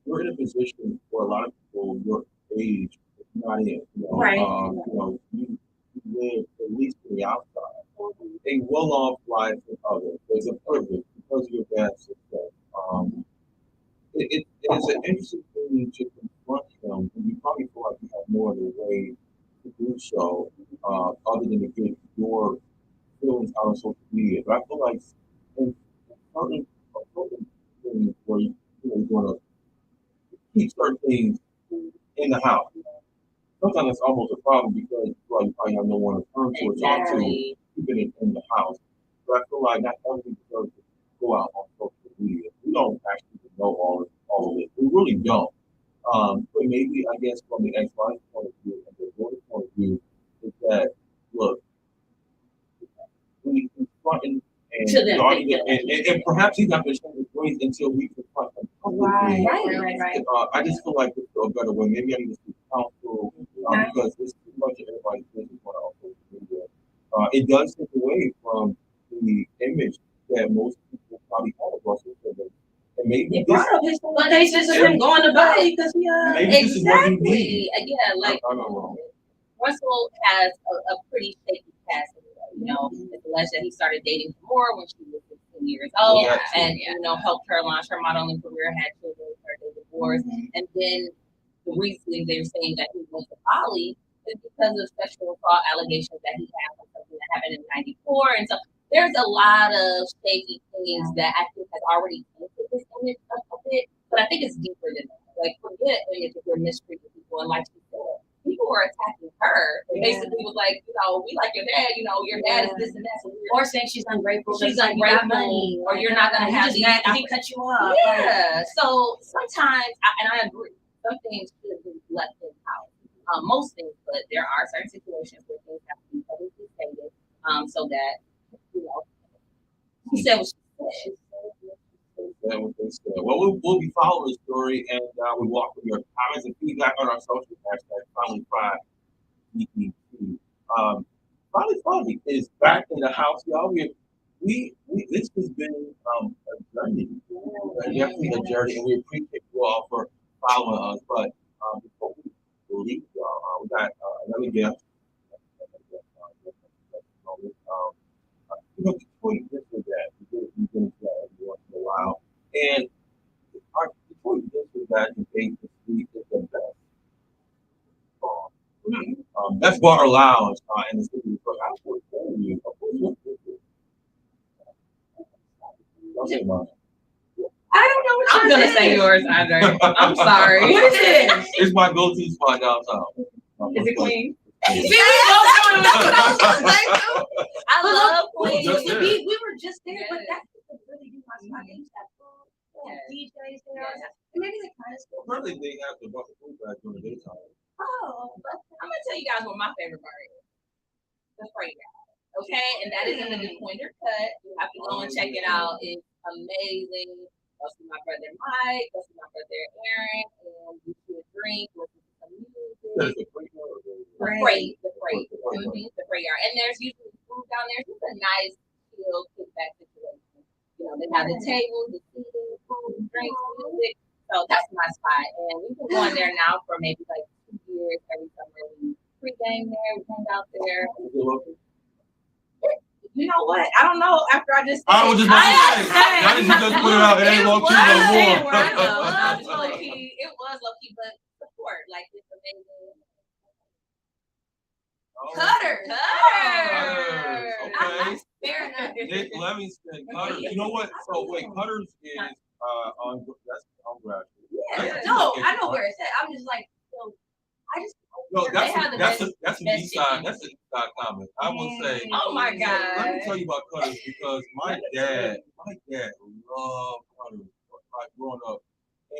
you're in a position where a lot of people your age not in, right. You live at least to the outside. A well-off life with others. There's a privilege because of your dad's success. It is an interesting thing to confront him, and you probably feel like you have no other way to do so, other than to get your feelings out on social media. But I feel like in certain things where you're going to keep certain things in the house. Sometimes it's almost a problem because you probably have no one to turn to or talk to, keeping it in the house. But I feel like not everything deserves to go out on social media. We don't actually know all of it. We really don't. But maybe I guess from the ex-wife's point of view and the daughter's point of view is that look, we confronting and starting it, and perhaps he's not going to change his ways until we confront him publicly. Right. I just feel like this is a better way. Maybe I need to speak counsel because it's too much of everybody's business on social media. It does take away from the image that most people probably have of Russell Simmons. And maybe brought up his cases of him going to Bali because exactly. Yeah, like Russell has a pretty shaky past. You know, it's alleged that he started dating more when she was 16 years old, and you know, helped her launch her modeling career, had children with her, they divorced, and then the reason they're saying that he went to Bali is because of sexual assault allegations that he had on something that happened in '94, and so there's a lot of shaky things that I think has already tainted this image a bit, but I think it's deeper than that. Like, forget image if you're mistreating people, and like you said, people were attacking her and basically was like, you know, we like your dad, you know, your dad is this and that. So or saying she's ungrateful. She's ungrateful, or you're not going to have these. He cut you off. Yeah. So sometimes, and I agree, some things should be left in house. Most things, but there are certain situations where things have to be publicly stated, so that, you know, she said what she said. Well, we'll be following the story, and we welcome your comments and feedback on our social hashtag Finally Friday. Finally Friday is back in the house, y'all. We this has been a journey, definitely a journey, and we appreciate you all for following us. But before we leave, y'all, we got another guest. You know, Detroit District that we've been to that every once in a while, and our Detroit District that debate this week is the best bar. Best bar or lounge in the city of Detroit. I would tell you, I don't know what I'm gonna say yours, Andre. I'm sorry. What is it? It's my go-to spot downtown. Is it Queen? I love Queen. We were just there, but that's a really good spot. They used to have food, DJs there, and maybe they kind of still. Probably they have the bucket food back during the daytime. Oh, I'm gonna tell you guys what my favorite bar is. The Freight Yard. Okay, and that is in the DePointer Cut. You have to go and check it out. It's amazing. Go see my brother Mike. Go see my brother Aaron, and you should drink. Listen to some music. The Freight. The Freight Yard. And there's usually food down there. It's just a nice, chill, kickback situation. You know, they have the tables, the seating, food, drinks, music. So that's my spot. And we've been going there now for maybe like 2 years. Every summer we pre-game there, we hang out there. You know what? I don't know. After I just I was just about to say, now that you just put it out, it ain't low key no more. It was low key, but support, like, it's amazing. Cutters. Okay. Nick Livingston, Cutters. You know what? So wait, Cutters is on Graduate. Yeah. No, I know where it's at. I'm just like, so I just. No, that's an east side. That's an east side comment. I will say. Oh my God. Let me tell you about Cutters because my dad loved Cutters like growing up,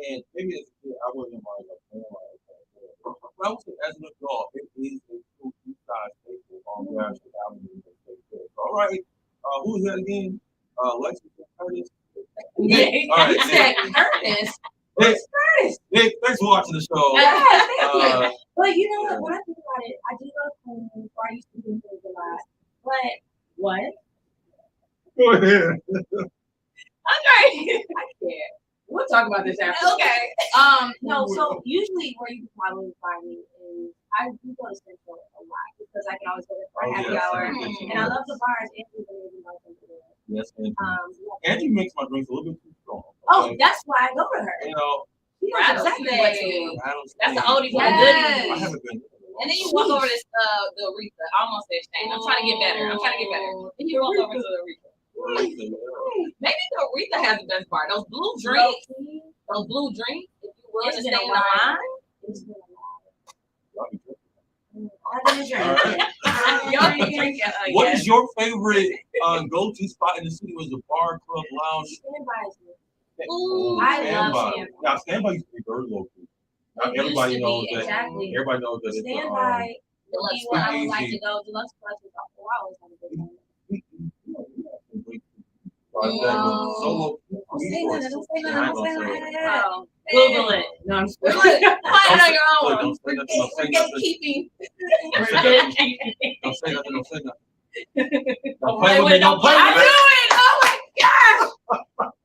and maybe as a kid I wasn't like a fan like that. But I would say as an adult, it is a true east side staple on Graduate Avenue. All right, who is that again? Lexington Curtis. Yeah, all right, you said Curtis. Nick, thanks for watching the show. Yeah, thank you. But you know what? When I think about it, I do love Queens, or I used to do things a lot. But what? Go ahead. Andre, I can't. We'll talk about this after. Okay. No. So usually where you can probably find me is I do go to Central a lot because I can always go there for a happy hour, and I love the bars. Andrew's amazing bartender. Yes, Andrew makes my drinks a little bit too strong. Okay? Oh, that's why I go to her. You know. Exactly what to do. That's the oldie but the goodie. I haven't been. And then you walk over to the Aretha. I almost said Shane. I'm trying to get better. Then you walk over to the Aretha. Maybe the Aretha has the best bar. Those blue drinks. If you will, to stay in the line. What is your favorite go-to spot in the city? Was a bar, club, lounge? Ooh, I love Standby. Now, Standby used to be very local. Everybody knows that. Exactly. Everybody knows that. Stand by. Deluxe Plus. I would like to go. Deluxe Plus is always on the good. Solo. Don't say nothing. Google it. No, I'm just Find it on your own. We're gatekeeping. Don't say nothing. Don't play with me. Don't play with me. I do it. Oh my gosh.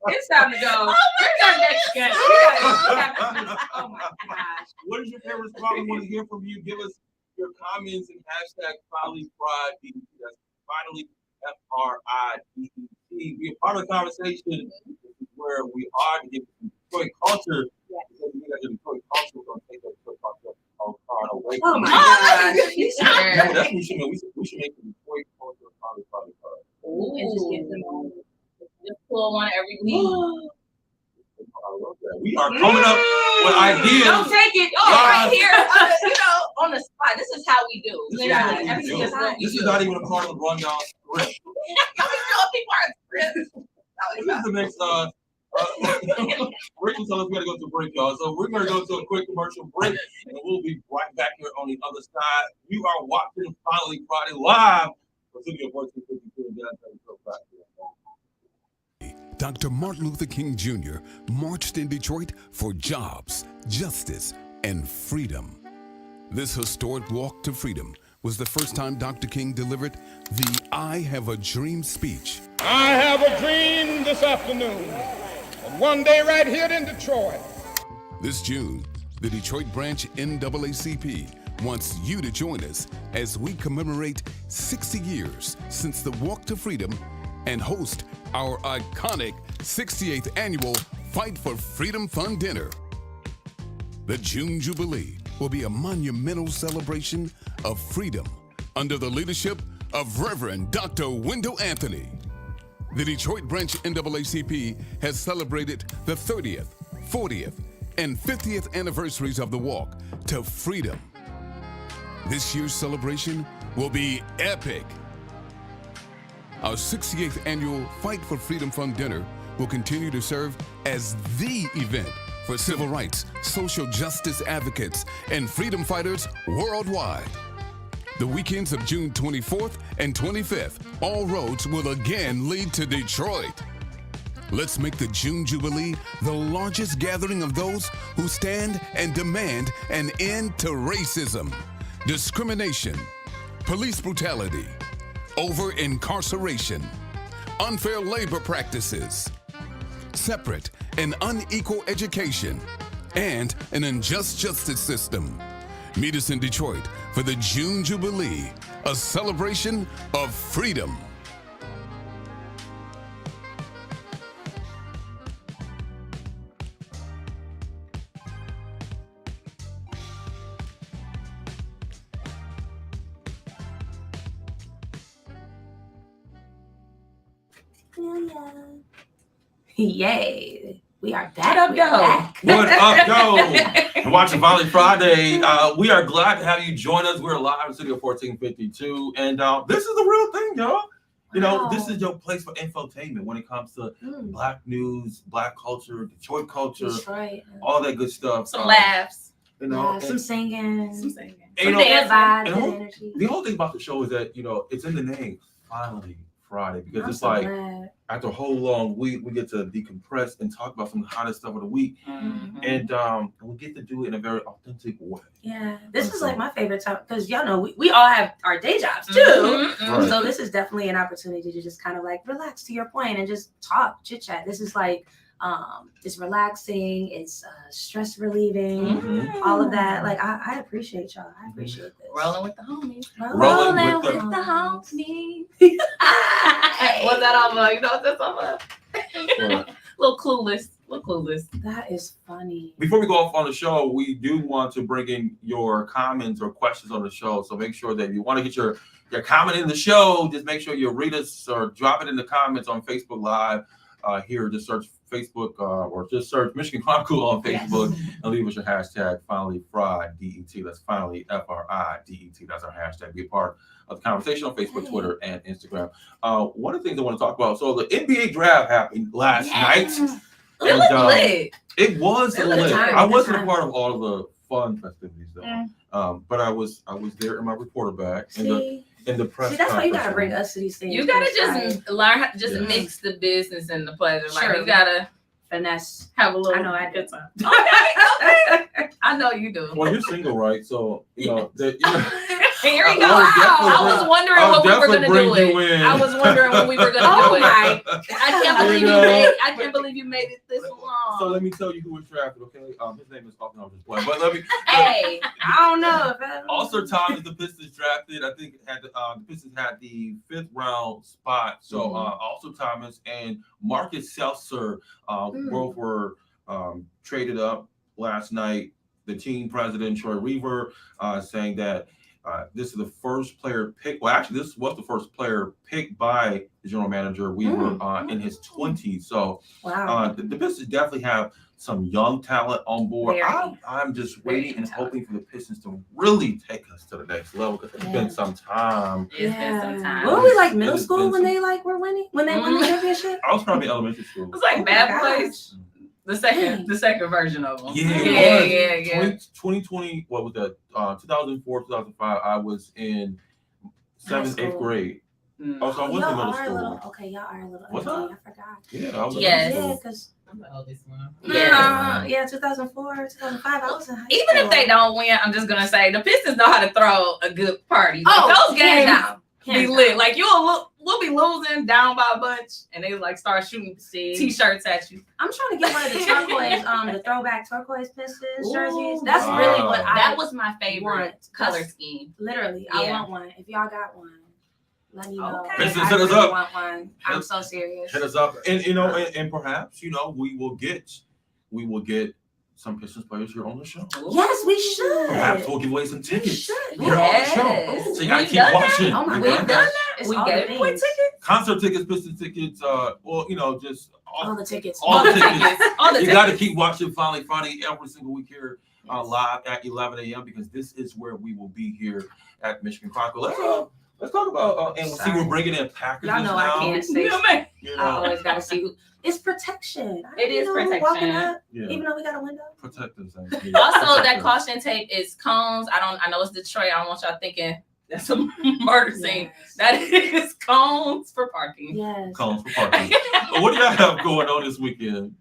It's time to go. Where's our next guest? Oh my gosh. What is your favorite spot? We want to hear from you. Give us your comments and hashtag Finally Fried DET. That's finally FRIDET. Be a part of the conversation. This is where we are to get Detroit culture. Because we got the Detroit culture, we're going to take that Detroit culture away. Oh my God. That's what we should make. We should make the Detroit culture Finally Fried. Ooh. And just get them on. Just pull one every week. We are coming up with ideas. Don't take it. Right here, on the spot. This is how we do. This is not even a part of the rundown script. This is the next Rick will tell us we gotta go to a break, y'all. So we're gonna go to a quick commercial break and we'll be right back here on the other side. You are watching Finally Friday live for Studio 1452. Dr. Martin Luther King Jr. marched in Detroit for jobs, justice, and freedom. This historic walk to freedom was the first time Dr. King delivered the I Have a Dream speech. I have a dream this afternoon. And one day right here in Detroit. This June, the Detroit branch NAACP wants you to join us as we commemorate 60 years since the walk to freedom and host our iconic 68th annual Fight for Freedom Fun Dinner. The June Jubilee will be a monumental celebration of freedom under the leadership of Reverend Dr. Wendell Anthony. The Detroit branch NAACP has celebrated the 30th, 40th, and 50th anniversaries of the walk to freedom. This year's celebration will be epic. Our 68th annual Fight for Freedom Fun Dinner will continue to serve as the event for civil rights, social justice advocates, and freedom fighters worldwide. The weekends of June 24th and 25th, all roads will again lead to Detroit. Let's make the June Jubilee the largest gathering of those who stand and demand an end to racism, discrimination, police brutality, over-incarceration, unfair labor practices, separate and unequal education, and an unjust justice system. Meet us in Detroit for the June Jubilee, a celebration of freedom. Yay. We are back. What up, yo? You're watching Finally Friday. We are glad to have you join us. We're live in Studio 1452. And this is the real thing, y'all. You know, this is your place for infotainment when it comes to Black news, Black culture, Detroit culture, all that good stuff. Some laughs. You know, some singing. Some the whole thing about the show is that, you know, it's in the name, Finally Friday, because it's like after a whole long week, we get to decompress and talk about some of the hottest stuff of the week, and we get to do it in a very authentic way. Yeah, this is like my favorite time because y'all know we all have our day jobs too, so this is definitely an opportunity to just kind of like relax, to your point, and just talk, chit chat. This is like it's relaxing, it's stress relieving, all of that. Like I appreciate y'all. I appreciate this. Rolling with the homies. Rolling with the homies. What's that all about? You know what that's all about? Little clueless. That is funny. Before we go off on the show, we do want to bring in your comments or questions on the show. So make sure that if you want to get your comment in the show, just make sure you read us or drop it in the comments on Facebook Live. Here, just search Facebook or just search Michigan Chronicle on Facebook and leave us your hashtag Finally Fried DET. That's Finally FRIDET. That's our hashtag. Be a part of the conversation on Facebook, Twitter, and Instagram. One of the things I want to talk about. So the NBA draft happened last night. It was lit. It was lit. I wasn't a part of all of the fun festivities though. But I was there in my reporter bag in the press. See, that's why you gotta conference bring room. us to these things. You gotta just learn how to just mix the business and the pleasure. Like you gotta finesse. Have a little. I know I did. Okay. I know you do. Well, you're single, right? So you know that. Here we go. I was wondering what we were gonna do it. I was wondering when we were gonna do it. I can't believe I can't believe you made it this long. So let me tell you who was drafted. Okay, his name is Falcon. I'm just playing, but let me. Hey, I don't know. Also, Thomas, the Pistons drafted. I think had the Pistons had the 5th round spot. So also Thomas and Marcus Seltzer both were traded up last night. The team president Troy Weaver saying that this is the first player picked. Well, actually, this was the first player picked by the general manager Weaver in his 20s. So the Pistons definitely have some young talent on board. I'm just waiting and hoping for the Pistons to really take us to the next level because it's been some time. It's been some time. What were we like middle school when they were winning? When they won the championship? I was probably elementary school. It was like Bad Boys. The second version of them. Yeah. 2020, what was that? 2004, 2005, I was in 7th, 8th grade. Oh, so I was in middle school. Okay, y'all are a little. What's I up? forgot. Yeah, I was because I'm the oldest one. Yeah, 2004, 2005. I was in high school. Even if they don't win, I'm just gonna say the Pistons know how to throw a good party. Those games be lit. Like we'll be losing down by a bunch, and they like start shooting t-shirts at you. I'm trying to get one of the turquoise, the throwback turquoise Pistons jerseys. That's really what that was my favorite color scheme. Literally, I want one. If y'all got one, let me know. Pistons, hit us up. Want one. I'm so serious. Hit us up, and and perhaps we will get some Pistons players here on the show. Yes, we should. Perhaps we'll give away some tickets here on the Yes. show. So you gotta keep watching. Oh my We've God. done that. We get tickets. Concert tickets, Pistons tickets. Just all the tickets. All the tickets. All the you tickets. got to keep watching Finally Friday every single week here live at 11 a.m. because this is where we will be here at Michigan Chronicle. Let's talk about and see we're bringing in packages. Y'all know now. I can't say. I always gotta see who. It's protection. It is protection. Even though we got a window. Protect us. Also, that caution tape is cones. I know it's Detroit. I don't want y'all thinking that's a murder scene. That is cones for parking. Yes. Cones for parking. What do y'all have going on this weekend?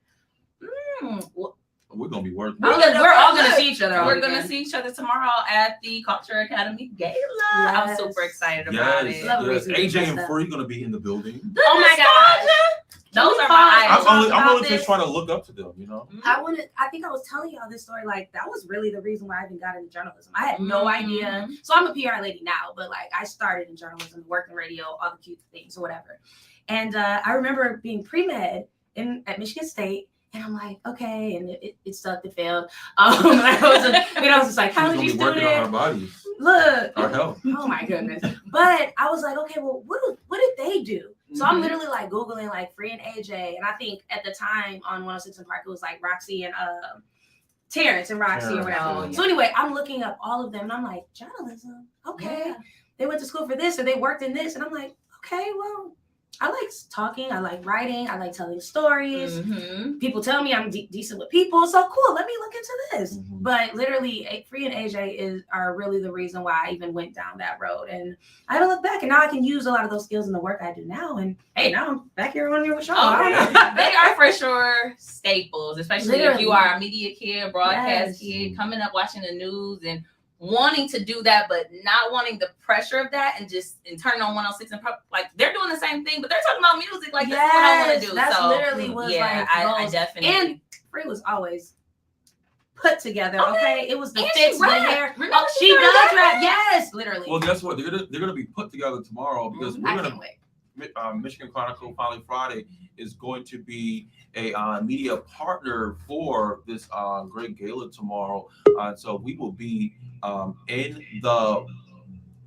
We're gonna be working. We're all gonna see each other. We're gonna see each other tomorrow at the Culture Academy Gala. Yes. I'm super excited about it. Yes. AJ and Free gonna be in the building. Oh my gosh. Those are my idols. I'm only just trying to look up to them, I think I was telling y'all this story. Like that was really the reason why I even got into journalism. I had no idea. So I'm a PR lady now, but like I started in journalism, worked in radio, all the cute things or whatever. And I remember being pre-med at Michigan State. And I'm like, okay, and it sucked, it failed. I was just like, how did you working on our bodies? Look, our health. Oh my goodness. But I was like, okay, well, what did they do? So I'm literally like Googling like Free and AJ. And I think at the time on 106 and Park, it was like Roxy and Terrence and Roxy or whatever. Yeah. So anyway, I'm looking up all of them and I'm like, journalism. Okay. Yeah. They went to school for this or they worked in this. And I'm like, okay, well, I like talking, I like writing, I like telling stories. People tell me I'm decent with people, so cool. Let me look into this. But literally, Free and AJ are really the reason why I even went down that road. And I haven't looked back, and now I can use a lot of those skills in the work I do now. And hey, now I'm back here on here with y'all. They are for sure staples, especially if you are a media kid, broadcast kid, coming up watching the news and wanting to do that, but not wanting the pressure of that, and turn on 106 and like they're doing the same thing, but they're talking about music. Like that's what I want to do. That's literally was I definitely. And Free was always put together. Okay, it was the fits, the hair. Remember she does rap. Yes, literally. Well, guess what? They're gonna be put together tomorrow because we're gonna. Michigan Chronicle Finally Friday is going to be a media partner for this great gala tomorrow. So we will be in the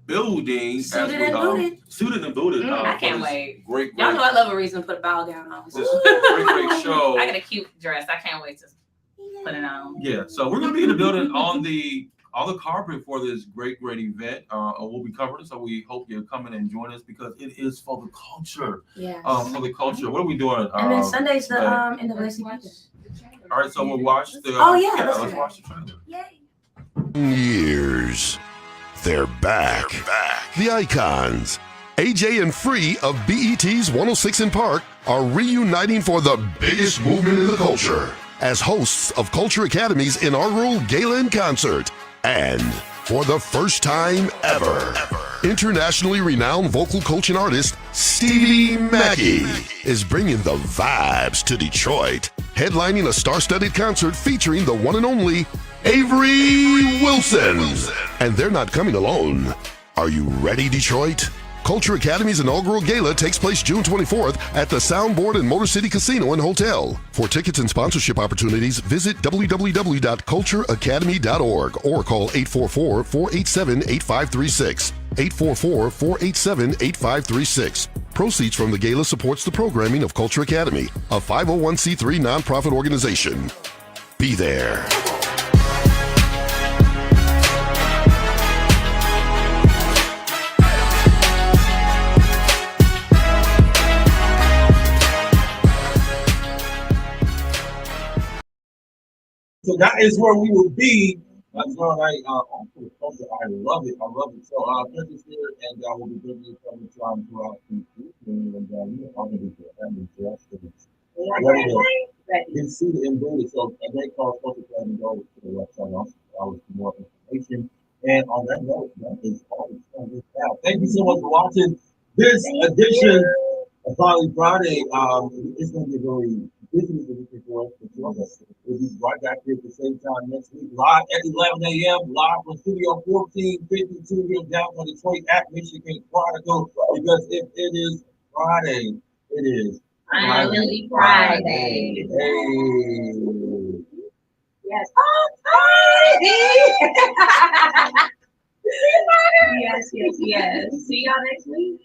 building suited and booted. I can't wait. Great. Y'all know I love a reason to put a ball gown on. This great show. I got a cute dress. I can't wait to put it on. Yeah. So we're gonna be in the building on the carpet for this great event. We'll be covering it, so we hope you come in and join us because it is for the culture. Yeah. For the culture. What are we doing? And then Sunday's the NAACP. All right, so we'll watch the. Let's watch the trailer. Yay. years. They're back. The Icons, AJ and Free of BET's 106 in Park, are reuniting for the biggest movement in the culture as hosts of Culture Academy's inaugural Gala and Concert. And for the first time ever, internationally renowned vocal coach and artist Lynzee Mychael is bringing the vibes to Detroit, headlining a star-studded concert featuring the one and only Avery Wilson. And they're not coming alone. Are you ready, Detroit? Culture Academy's inaugural gala takes place June 24th at the Soundboard and Motor City Casino and Hotel. For tickets and sponsorship opportunities, visit www.cultureacademy.org or call 844-487-8536. 844-487-8536. Proceeds from the gala supports the programming of Culture Academy, a 501c3 nonprofit organization. Be there. So that is where we will be. That's all right. I love it. I love it. So Chris is here, and we'll be bringing you some time throughout the week. And I'm going to be dressed. Ready to get seated and booted. So they call Culture Academy, go to the website also for more information. And on that note, that is all the time we have. Thank you so much for watching this edition of Finally Friday. It's going to be very busy for us to join us. We'll be right back here at the same time next week, live at 11 a.m., live from Studio 1452 here in downtown Detroit at Michigan Chronicle. Because if it is Friday, it is Finally Friday. Hey. Yes. Oh, Friday. Yes. See y'all next week.